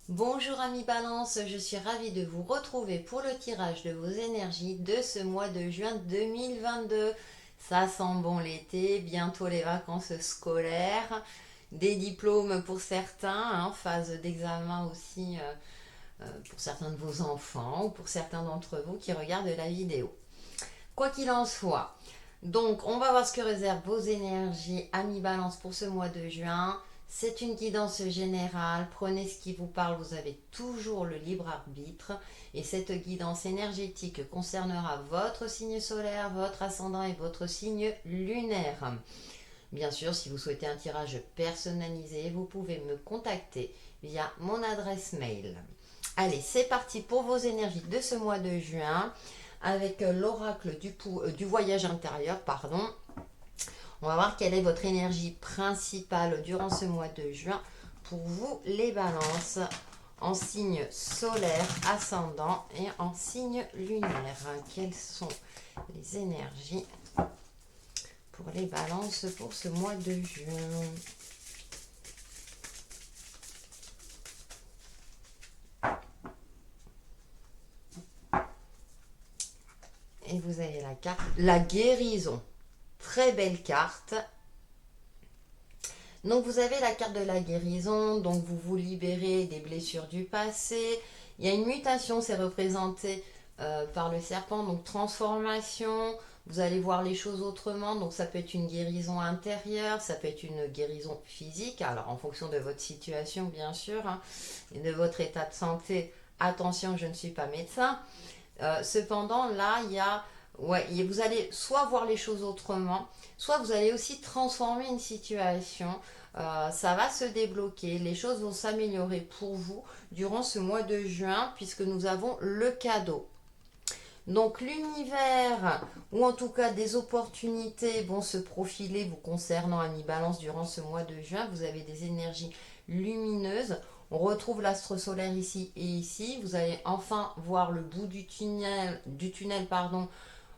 Bonjour amis Balance, je suis ravie de vous retrouver pour le tirage de vos énergies de ce mois de juin 2022. Ça sent bon l'été, bientôt les vacances scolaires, des diplômes pour certains, phase d'examen aussi pour certains de vos enfants ou pour certains d'entre vous qui regardent la vidéo. Quoi qu'il en soit, donc on va voir ce que réservent vos énergies amis Balance pour ce mois de juin. C'est une guidance générale, prenez ce qui vous parle, vous avez toujours le libre arbitre et cette guidance énergétique concernera votre signe solaire, votre ascendant et votre signe lunaire. Bien sûr, si vous souhaitez un tirage personnalisé, vous pouvez me contacter via mon adresse mail. Allez, c'est parti pour vos énergies de ce mois de juin avec l'oracle du voyage intérieur, pardon. On va voir quelle est votre énergie principale durant ce mois de juin pour vous les balances en signe solaire, ascendant et en signe lunaire. Quelles sont les énergies pour les balances pour ce mois de juin? Et vous avez la carte, la guérison. Très belle carte. Donc vous avez la carte de la guérison, donc vous vous libérez des blessures du passé. Il y a une mutation, c'est représenté par le serpent, donc transformation. Vous allez voir les choses autrement, donc ça peut être une guérison intérieure, ça peut être une guérison physique, alors en fonction de votre situation bien sûr, et de votre état de santé. Attention, je ne suis pas médecin. Cependant, là, il y a, ouais, vous allez soit voir les choses autrement, soit vous allez aussi transformer une situation. Ça va se débloquer, les choses vont s'améliorer pour vous durant ce mois de juin, puisque nous avons le cadeau. Donc l'univers, ou en tout cas des opportunités vont se profiler vous concernant Ami Balance durant ce mois de juin. Vous avez des énergies lumineuses. On retrouve l'astre solaire ici et ici. Vous allez enfin voir le bout du tunnel pardon,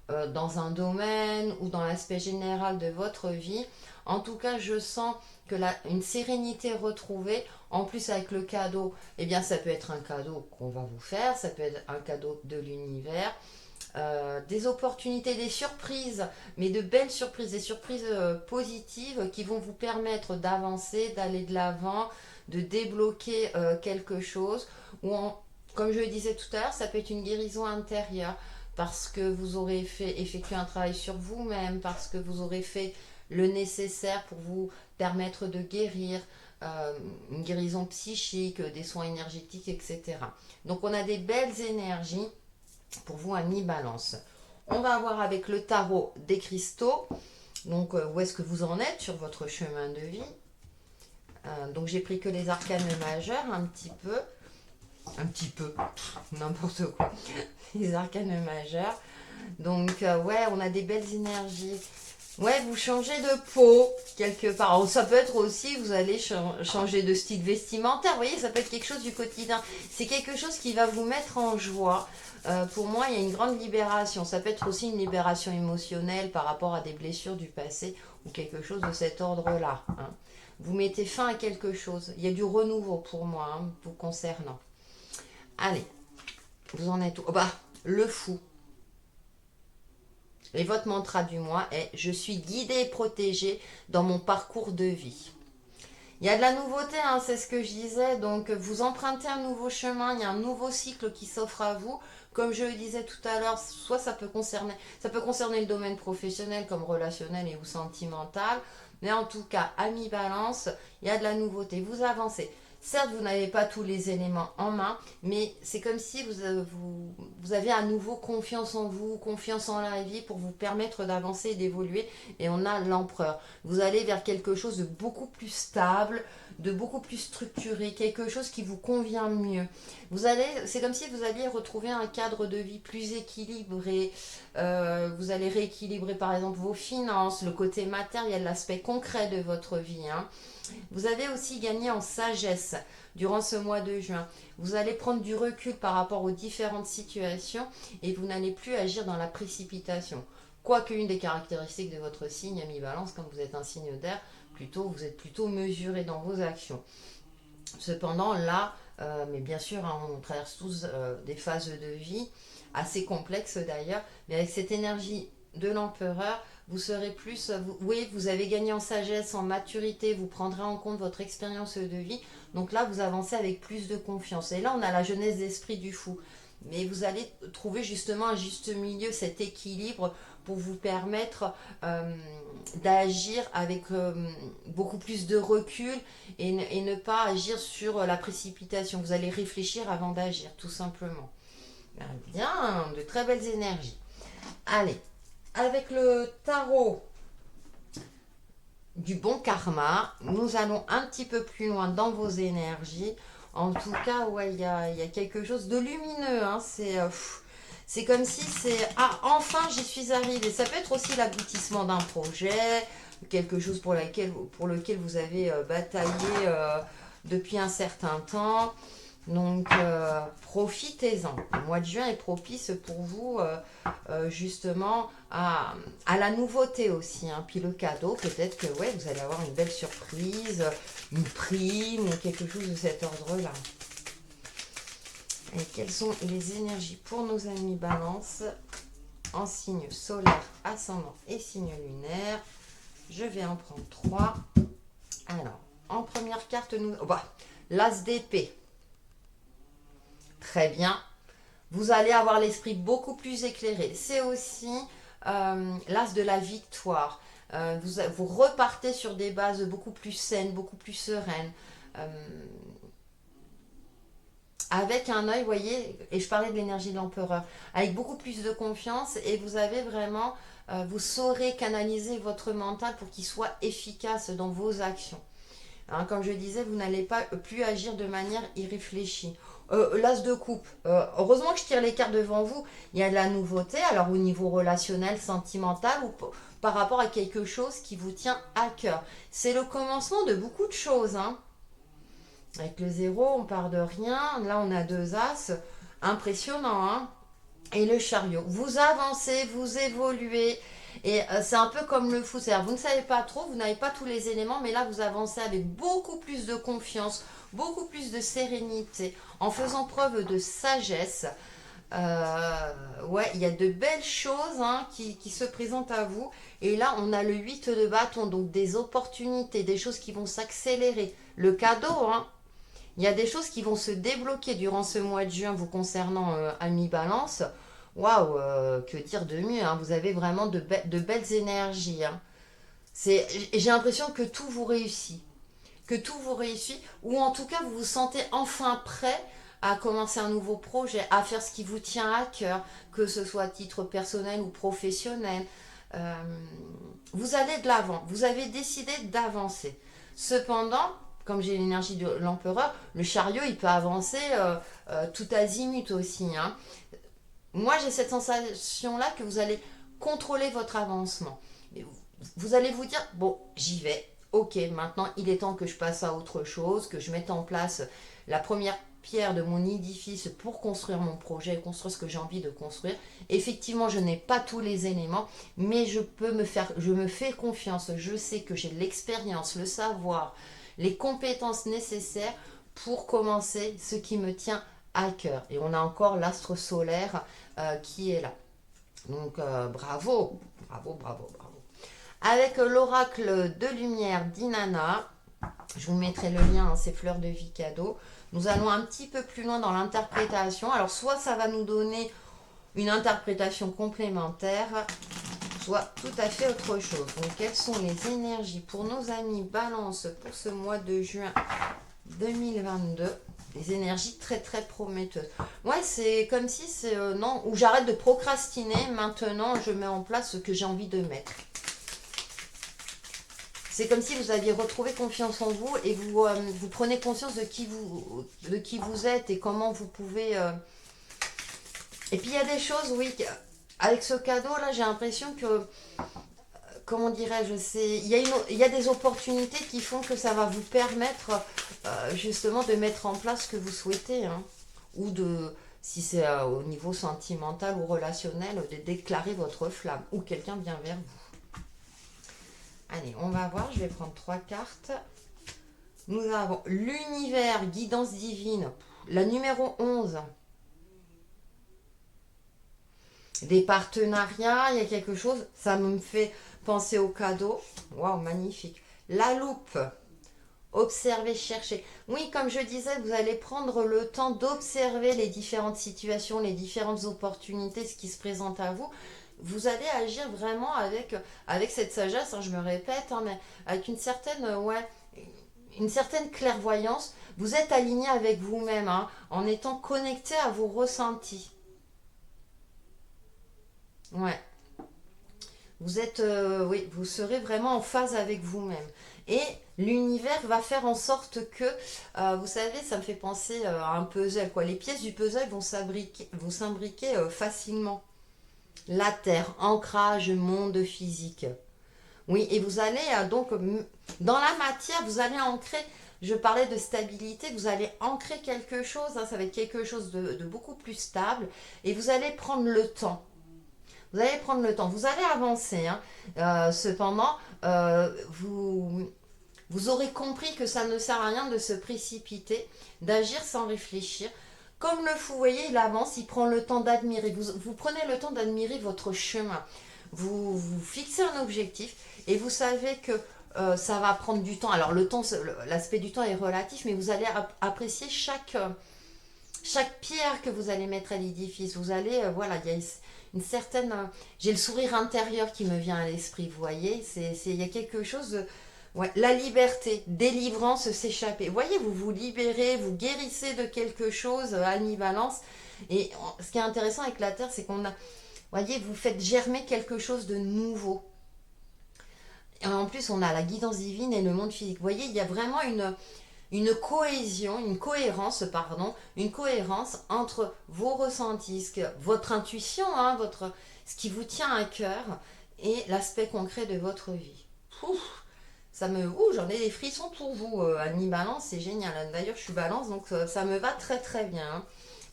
dans un domaine ou dans l'aspect général de votre vie. En tout cas, je sens que une sérénité retrouvée, en plus avec le cadeau, eh bien ça peut être un cadeau qu'on va vous faire, ça peut être un cadeau de l'univers, des opportunités, des surprises, mais de belles surprises, des surprises positives qui vont vous permettre d'avancer, d'aller de l'avant, de débloquer quelque chose. Comme je le disais tout à l'heure, ça peut être une guérison intérieure parce que vous aurez effectué un travail sur vous-même, parce que vous aurez fait le nécessaire pour vous permettre de guérir, une guérison psychique, des soins énergétiques, etc. Donc on a des belles énergies pour vous, amis Balance. On va voir avec le tarot des cristaux. Donc, où est-ce que vous en êtes sur votre chemin de vie? Donc, j'ai pris que les arcanes majeurs, un petit peu, n'importe quoi. Les arcanes majeurs. Donc, ouais, on a des belles énergies. Ouais, vous changez de peau quelque part. Alors, ça peut être aussi, vous allez changer de style vestimentaire. Vous voyez, ça peut être quelque chose du quotidien. C'est quelque chose qui va vous mettre en joie. Pour moi, il y a une grande libération. Ça peut être aussi une libération émotionnelle par rapport à des blessures du passé ou quelque chose de cet ordre-là. Vous mettez fin à quelque chose. Il y a du renouveau pour moi, vous concernant. Allez, vous en êtes où? Oh bah, le fou. Et votre mantra du mois est: je suis guidée et protégée dans mon parcours de vie. Il y a de la nouveauté, c'est ce que je disais. Donc, vous empruntez un nouveau chemin, il y a un nouveau cycle qui s'offre à vous. Comme je le disais tout à l'heure, soit ça peut concerner le domaine professionnel comme relationnel et ou sentimental. Mais en tout cas, ami Balance, il y a de la nouveauté. Vous avancez. Certes, vous n'avez pas tous les éléments en main, mais c'est comme si vous avez à nouveau confiance en vous, confiance en la vie pour vous permettre d'avancer et d'évoluer. Et on a l'empereur. Vous allez vers quelque chose de beaucoup plus stable, de beaucoup plus structuré, quelque chose qui vous convient mieux. C'est comme si vous alliez retrouver un cadre de vie plus équilibré. Vous allez rééquilibrer par exemple vos finances, le côté matériel, l'aspect concret de votre vie. Vous avez aussi gagné en sagesse durant ce mois de juin. Vous allez prendre du recul par rapport aux différentes situations et vous n'allez plus agir dans la précipitation. Quoique une des caractéristiques de votre signe, ami Balance, comme vous êtes un signe d'air, vous êtes plutôt mesuré dans vos actions. Cependant, là, mais bien sûr, hein, on traverse tous des phases de vie assez complexes d'ailleurs, mais avec cette énergie de l'empereur, vous serez plus, oui, vous avez gagné en sagesse, en maturité, vous prendrez en compte votre expérience de vie, donc là, vous avancez avec plus de confiance. Et là, on a la jeunesse d'esprit du fou. Mais vous allez trouver justement un juste milieu, cet équilibre pour vous permettre d'agir avec beaucoup plus de recul et ne pas agir sur la précipitation. Vous allez réfléchir avant d'agir, tout simplement. Bien, de très belles énergies. Allez, avec le tarot du bon karma, nous allons un petit peu plus loin dans vos énergies. En tout cas, ouais, il y a quelque chose de lumineux. Hein. C'est comme si c'est... Ah, enfin, j'y suis arrivée. Ça peut être aussi l'aboutissement d'un projet, quelque chose pour lequel vous avez bataillé depuis un certain temps. Donc, profitez-en. Le mois de juin est propice pour vous, justement, à la nouveauté aussi. Hein. Puis le cadeau, peut-être que ouais, vous allez avoir une belle surprise, une prime ou quelque chose de cet ordre-là. Et quelles sont les énergies pour nos amis Balance en signe solaire, ascendant et signe lunaire? Je vais en prendre 3. Alors, en première carte, l'As d'épée. Très bien. Vous allez avoir l'esprit beaucoup plus éclairé. C'est aussi l'As de la victoire. Vous repartez sur des bases beaucoup plus saines, beaucoup plus sereines. Avec un œil, vous voyez, et je parlais de l'énergie de l'empereur, avec beaucoup plus de confiance et vous avez vraiment, vous saurez canaliser votre mental pour qu'il soit efficace dans vos actions. Hein, comme je disais, vous n'allez pas plus agir de manière irréfléchie. L'as de coupe. Heureusement que je tire les cartes devant vous. Il y a de la nouveauté, alors au niveau relationnel, sentimental ou par rapport à quelque chose qui vous tient à cœur. C'est le commencement de beaucoup de choses. Hein. Avec le 0, on part de rien. Là, on a 2 as. Impressionnant. Hein. Et le chariot. Vous avancez, vous évoluez. Et c'est un peu comme le fou. C'est-à-dire, vous ne savez pas trop, vous n'avez pas tous les éléments, mais là, vous avancez avec beaucoup plus de confiance, beaucoup plus de sérénité, en faisant preuve de sagesse. Ouais, il y a de belles choses hein, qui se présentent à vous. Et là, on a le 8 de bâton, donc des opportunités, des choses qui vont s'accélérer. Le cadeau, hein, il y a des choses qui vont se débloquer durant ce mois de juin vous concernant Ami Balance. Waouh, que dire de mieux hein. Vous avez vraiment de belles énergies. Hein. J'ai l'impression que tout vous réussit. Que tout vous réussit. Ou en tout cas, vous vous sentez enfin prêt à commencer un nouveau projet, à faire ce qui vous tient à cœur, que ce soit à titre personnel ou professionnel. Vous allez de l'avant. Vous avez décidé d'avancer. Cependant, comme j'ai l'énergie de l'empereur, le chariot, il peut avancer tout azimut aussi. Hein. Moi, j'ai cette sensation-là que vous allez contrôler votre avancement. Vous allez vous dire, bon, j'y vais. Ok, maintenant, il est temps que je passe à autre chose, que je mette en place la première pierre de mon édifice pour construire mon projet, construire ce que j'ai envie de construire. Effectivement, je n'ai pas tous les éléments, mais je me fais confiance. Je sais que j'ai l'expérience, le savoir, les compétences nécessaires pour commencer ce qui me tient à cœur. Et on a encore l'astre solaire qui est là. Donc bravo, bravo, bravo, bravo. Avec l'oracle de lumière d'Inanna, je vous mettrai le lien, hein, c'est Fleurs de Vie cadeau. Nous allons un petit peu plus loin dans l'interprétation. Alors soit ça va nous donner une interprétation complémentaire, soit tout à fait autre chose. Donc quelles sont les énergies pour nos amis Balance pour ce mois de juin 2022? Des énergies très très prometteuses. Ouais, c'est comme si c'est non, ou j'arrête de procrastiner, maintenant je mets en place ce que j'ai envie de mettre. C'est comme si vous aviez retrouvé confiance en vous et vous prenez conscience de qui vous êtes et comment vous pouvez... Et puis il y a des choses, oui, avec ce cadeau-là, j'ai l'impression que, comment dirais-je, il y a des opportunités qui font que ça va vous permettre justement de mettre en place ce que vous souhaitez. Hein, ou si c'est au niveau sentimental ou relationnel, de déclarer votre flamme ou quelqu'un vient vers vous. Allez, on va voir, je vais prendre 3 cartes. Nous avons l'univers, guidance divine, la numéro 11. Des partenariats, il y a quelque chose, ça me fait penser au cadeau. Waouh, magnifique. La loupe, observer, chercher. Oui, comme je disais, vous allez prendre le temps d'observer les différentes situations, les différentes opportunités, ce qui se présente à vous. Vous allez agir vraiment avec cette sagesse, hein, je me répète, hein, mais avec une certaine clairvoyance. Vous êtes aligné avec vous-même, hein, en étant connecté à vos ressentis. Ouais. Oui, vous serez vraiment en phase avec vous-même. Et l'univers va faire en sorte que, vous savez, ça me fait penser à un puzzle, quoi. Les pièces du puzzle vont s'imbriquer facilement. La Terre, ancrage, monde physique. Oui, et vous allez dans la matière, vous allez ancrer, je parlais de stabilité, vous allez ancrer quelque chose, hein, ça va être quelque chose de beaucoup plus stable, et vous allez prendre le temps. Vous allez prendre le temps, vous allez avancer, hein. Cependant, vous aurez compris que ça ne sert à rien de se précipiter, d'agir sans réfléchir. Comme le fou, vous voyez, il avance, il prend le temps d'admirer. Vous prenez le temps d'admirer votre chemin. Vous fixez un objectif et vous savez que ça va prendre du temps. Alors le temps, l'aspect du temps est relatif, mais vous allez apprécier chaque pierre que vous allez mettre à l'édifice. Vous allez, voilà, il y a une certaine... j'ai le sourire intérieur qui me vient à l'esprit, vous voyez. Il y a quelque chose de... Ouais, la liberté, délivrance, s'échapper. Vous voyez, vous vous libérez, vous guérissez de quelque chose, Annie Balance. Et ce qui est intéressant avec la Terre, c'est qu'on a... Voyez, vous faites germer quelque chose de nouveau. Et en plus, on a la guidance divine et le monde physique. Vous voyez, il y a vraiment une cohésion, une cohérence entre vos ressentis, votre intuition, hein, ce qui vous tient à cœur et l'aspect concret de votre vie. Ouf, j'en ai des frissons pour vous, Annie Balance, c'est génial. D'ailleurs, je suis Balance, donc ça me va très très bien, hein.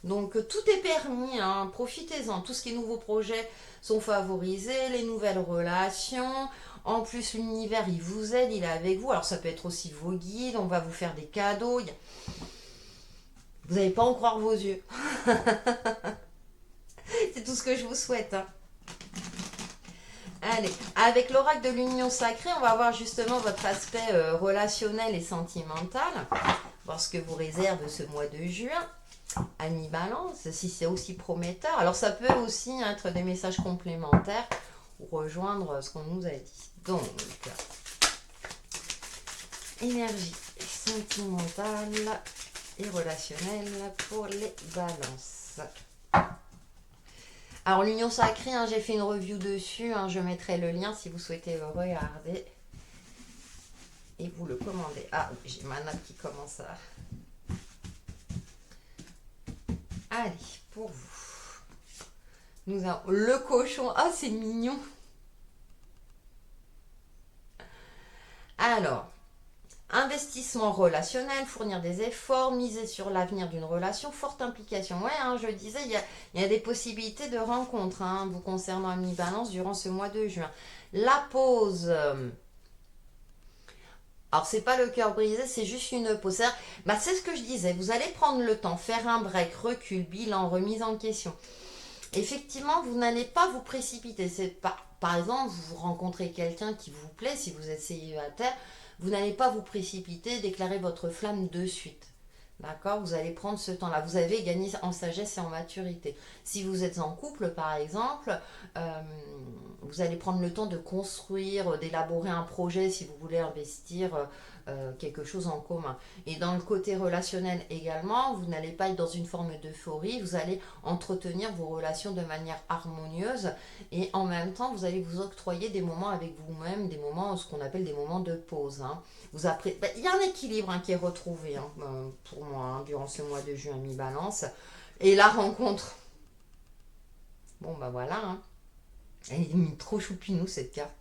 Donc tout est permis, hein, profitez-en. Tout ce qui est nouveaux projets sont favorisés, les nouvelles relations. En plus, l'univers, il vous aide, il est avec vous. Alors ça peut être aussi vos guides, on va vous faire des cadeaux. Vous n'allez pas en croire vos yeux. C'est tout ce que je vous souhaite, hein. Allez, avec l'oracle de l'union sacrée, on va voir justement votre aspect relationnel et sentimental. Voir ce que vous réserve ce mois de juin. Annie Balance, si c'est aussi prometteur. Alors ça peut aussi être des messages complémentaires ou rejoindre ce qu'on nous a dit. Donc, énergie sentimentale et relationnelle pour les balances. Alors l'union sacrée, hein, j'ai fait une review dessus, hein, je mettrai le lien si vous souhaitez le regarder. Et vous le commandez. Ah, j'ai ma note qui commence à... Allez, pour vous. Nous avons le cochon. Ah, c'est mignon. Alors, investissement relationnel, fournir des efforts, miser sur l'avenir d'une relation, forte implication. Ouais, hein, je disais, il y a des possibilités de rencontre, hein, vous concernant Annie Balance durant ce mois de juin. La pause. Alors, c'est pas le cœur brisé, c'est juste une pause. C'est ce que je disais. Vous allez prendre le temps, faire un break, recul, bilan, remise en question. Effectivement, vous n'allez pas vous précipiter. C'est pas, par exemple, vous rencontrez quelqu'un qui vous plaît, si vous êtes célibataire, vous n'allez pas vous précipiter, déclarer votre flamme de suite. D'accord? Vous allez prendre ce temps-là. Vous avez gagné en sagesse et en maturité. Si vous êtes en couple, par exemple, vous allez prendre le temps de construire, d'élaborer un projet si vous voulez investir quelque chose en commun. Et dans le côté relationnel également, vous n'allez pas être dans une forme d'euphorie, vous allez entretenir vos relations de manière harmonieuse et en même temps, vous allez vous octroyer des moments avec vous-même, des moments, ce qu'on appelle des moments de pause, hein. Il y a un équilibre, hein, qui est retrouvé, hein, pour moi, hein, durant ce mois de juin mi-balance. Et la rencontre, bon bah voilà, hein. Elle est trop choupinou cette carte.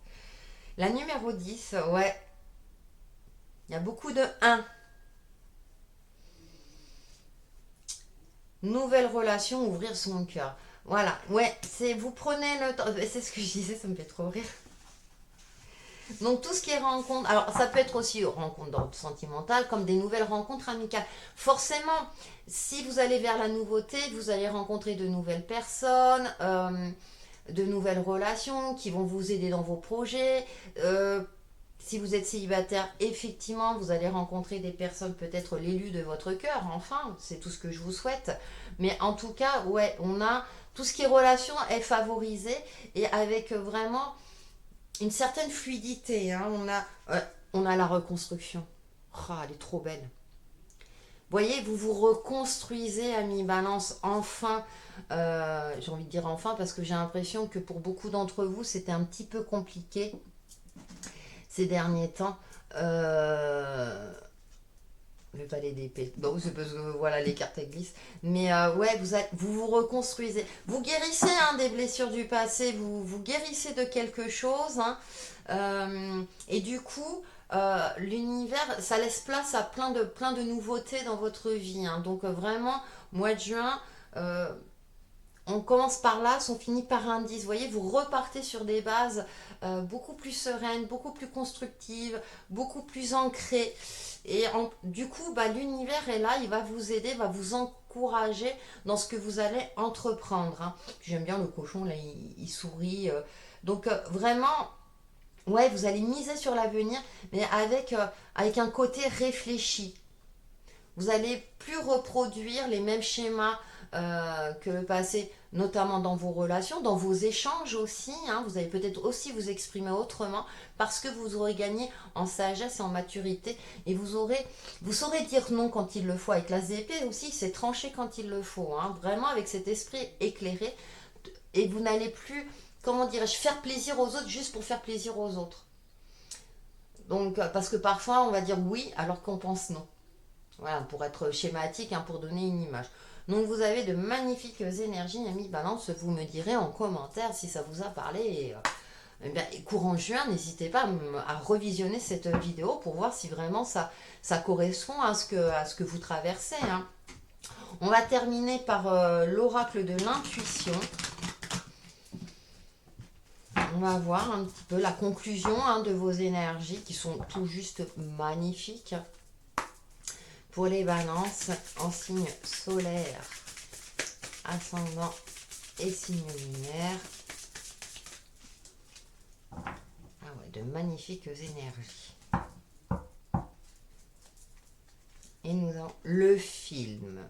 La numéro 10, ouais, il y a beaucoup de 1. Nouvelle relation, ouvrir son cœur. Voilà, ouais, vous prenez le temps. C'est ce que je disais, ça me fait trop rire. Donc tout ce qui est rencontre, alors ça peut être aussi rencontre d'ordre sentimental comme des nouvelles rencontres amicales. Forcément, si vous allez vers la nouveauté, vous allez rencontrer de nouvelles personnes, de nouvelles relations qui vont vous aider dans vos projets. Si vous êtes célibataire, effectivement, vous allez rencontrer des personnes, peut-être l'élu de votre cœur, enfin, c'est tout ce que je vous souhaite. Mais en tout cas, ouais, on a tout ce qui est relation est favorisé et avec vraiment une certaine fluidité. Hein. On a la reconstruction. Oh, elle est trop belle. Vous voyez, vous vous reconstruisez, ami Balance, enfin. J'ai envie de dire enfin parce que j'ai l'impression que pour beaucoup d'entre vous, c'était un petit peu compliqué ces derniers temps. Le palais d'épée. Bon, c'est parce que voilà, les cartes elles glissent. Mais ouais, vous vous reconstruisez. Vous guérissez hein, des blessures du passé, vous guérissez de quelque chose. Hein. Et du coup, l'univers, ça laisse place à plein de nouveautés dans votre vie. Hein. Donc vraiment, mois de juin, on commence par là, on finit par un 10. Vous voyez, vous repartez sur des bases beaucoup plus sereines, beaucoup plus constructives, beaucoup plus ancrées. Et du coup, bah, l'univers est là, il va vous aider, va vous encourager dans ce que vous allez entreprendre. Hein. J'aime bien le cochon, là, il sourit. Donc vraiment, ouais, vous allez miser sur l'avenir, mais avec un côté réfléchi. Vous allez plus reproduire les mêmes schémas que le passé, notamment dans vos relations, dans vos échanges aussi. Hein. Vous allez peut-être aussi vous exprimer autrement parce que vous aurez gagné en sagesse et en maturité et vous saurez dire non quand il le faut. Avec l'as d'épée aussi, c'est trancher quand il le faut. Hein. Vraiment avec cet esprit éclairé et vous n'allez plus, comment dirais-je, faire plaisir aux autres juste pour faire plaisir aux autres. Donc, parce que parfois on va dire oui alors qu'on pense non. Voilà, pour être schématique, hein, pour donner une image. Donc vous avez de magnifiques énergies, amis Balance. Vous me direz en commentaire si ça vous a parlé. Et courant juin, n'hésitez pas à revisionner cette vidéo pour voir si vraiment ça correspond à ce que vous traversez. Hein. On va terminer par l'oracle de l'intuition. On va voir un petit peu la conclusion hein, de vos énergies qui sont tout juste magnifiques. Pour les balances en signe solaire, ascendant et signe lunaire. Ah ouais, de magnifiques énergies. Et nous avons le film.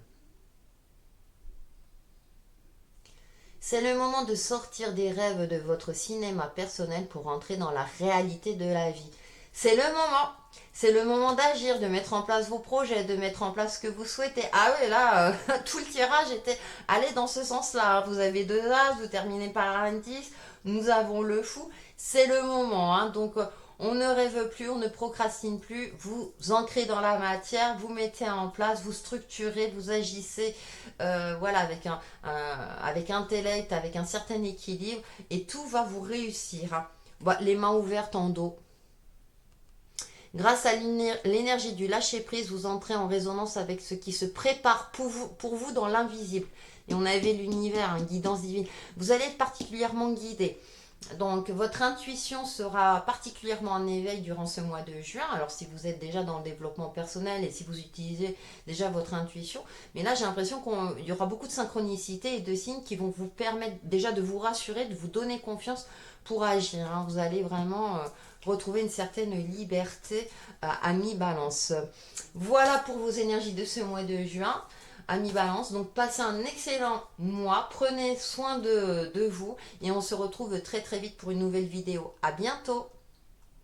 C'est le moment de sortir des rêves de votre cinéma personnel pour entrer dans la réalité de la vie. C'est le moment. C'est le moment d'agir, de mettre en place vos projets, de mettre en place ce que vous souhaitez. Ah oui, là, tout le tirage était allé dans ce sens-là. Vous avez 2 as, vous terminez par un 10. Nous avons le fou. C'est le moment. Hein. Donc, on ne rêve plus, on ne procrastine plus. Vous ancrez dans la matière, vous mettez en place, vous structurez, vous agissez voilà, avec intellect, avec un certain équilibre. Et tout va vous réussir. Hein. Bon, les mains ouvertes en dos. Grâce à l'énergie du lâcher-prise, vous entrez en résonance avec ce qui se prépare pour vous dans l'invisible. Et on avait l'univers, une guidance divine. Vous allez être particulièrement guidé. Donc, votre intuition sera particulièrement en éveil durant ce mois de juin. Alors, si vous êtes déjà dans le développement personnel et si vous utilisez déjà votre intuition. Mais là, j'ai l'impression qu'il y aura beaucoup de synchronicité et de signes qui vont vous permettre déjà de vous rassurer, de vous donner confiance pour agir. Hein. Vous allez vraiment retrouver une certaine liberté à mi-balance. Voilà pour vos énergies de ce mois de juin. À mi-balance, donc passez un excellent mois, prenez soin de vous et on se retrouve très très vite pour une nouvelle vidéo. À bientôt.